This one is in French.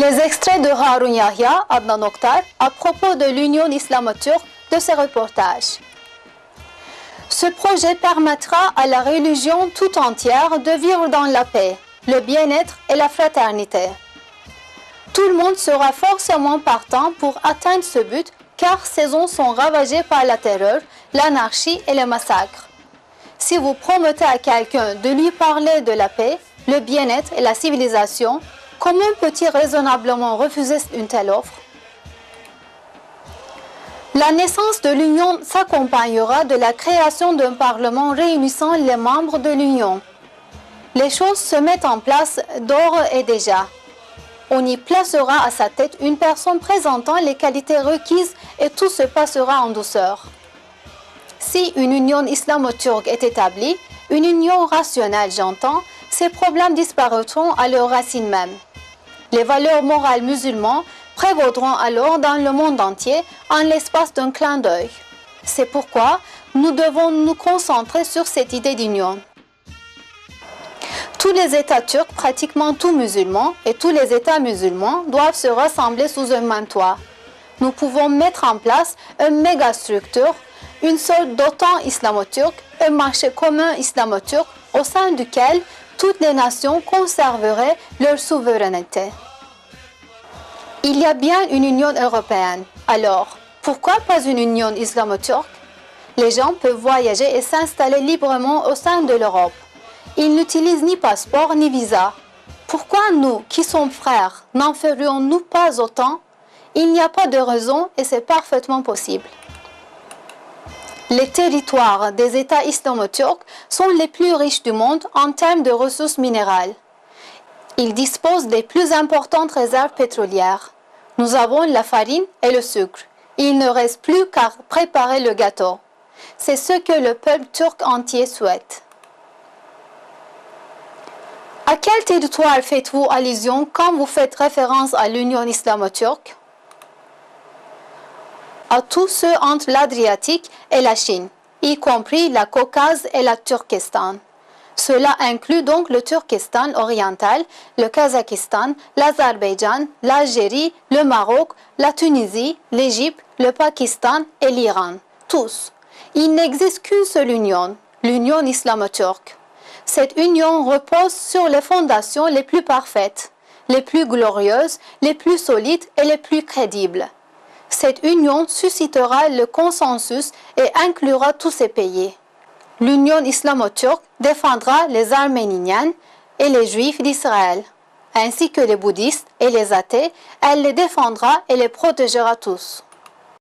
Les extraits de Harun Yahya, Adnan Oktar, à propos de l'Union islamo-turque de ce reportage. Ce projet permettra à la religion tout entière de vivre dans la paix, le bien-être et la fraternité. Tout le monde sera forcément partant pour atteindre ce but car ces zones sont ravagées par la terreur, l'anarchie et les massacres. Si vous promettez à quelqu'un de lui parler de la paix, le bien-être et la civilisation, comment peut-il raisonnablement refuser une telle offre? La naissance de l'Union s'accompagnera de la création d'un Parlement réunissant les membres de l'Union. Les choses se mettent en place d'ores et déjà. On y placera à sa tête une personne présentant les qualités requises et tout se passera en douceur. Si une union islamo-turque est établie, une union rationnelle j'entends, ces problèmes disparaîtront à leur racine même. Les valeurs morales musulmanes prévaudront alors dans le monde entier en l'espace d'un clin d'œil. C'est pourquoi nous devons nous concentrer sur cette idée d'union. Tous les États turcs, pratiquement tous musulmans, et tous les États musulmans doivent se rassembler sous un même toit. Nous pouvons mettre en place une mégastructure, une sorte d'OTAN islamo-turque, un marché commun islamo-turc au sein duquel toutes les nations conserveraient leur souveraineté. Il y a bien une Union européenne. Alors, pourquoi pas une Union islamo-turque? Les gens peuvent voyager et s'installer librement au sein de l'Europe. Ils n'utilisent ni passeport ni visa. Pourquoi nous, qui sommes frères, n'en ferions-nous pas autant? Il n'y a pas de raison et c'est parfaitement possible. Les territoires des États islamo-turcs sont les plus riches du monde en termes de ressources minérales. Ils disposent des plus importantes réserves pétrolières. Nous avons la farine et le sucre. Il ne reste plus qu'à préparer le gâteau. C'est ce que le peuple turc entier souhaite. À quel territoire faites-vous allusion quand vous faites référence à l'Union islamo-turque? À tous ceux entre l'Adriatique et la Chine, y compris la Caucase et la Turkestan. Cela inclut donc le Turkestan oriental, le Kazakhstan, l'Azerbaïdjan, l'Algérie, le Maroc, la Tunisie, l'Égypte, le Pakistan et l'Iran. Tous. Il n'existe qu'une seule union, l'Union islamo-turque. Cette union repose sur les fondations les plus parfaites, les plus glorieuses, les plus solides et les plus crédibles. Cette union suscitera le consensus et inclura tous ces pays. L'Union islamo-turque défendra les Arméniens et les Juifs d'Israël, ainsi que les bouddhistes et les athées. Elle les défendra et les protégera tous.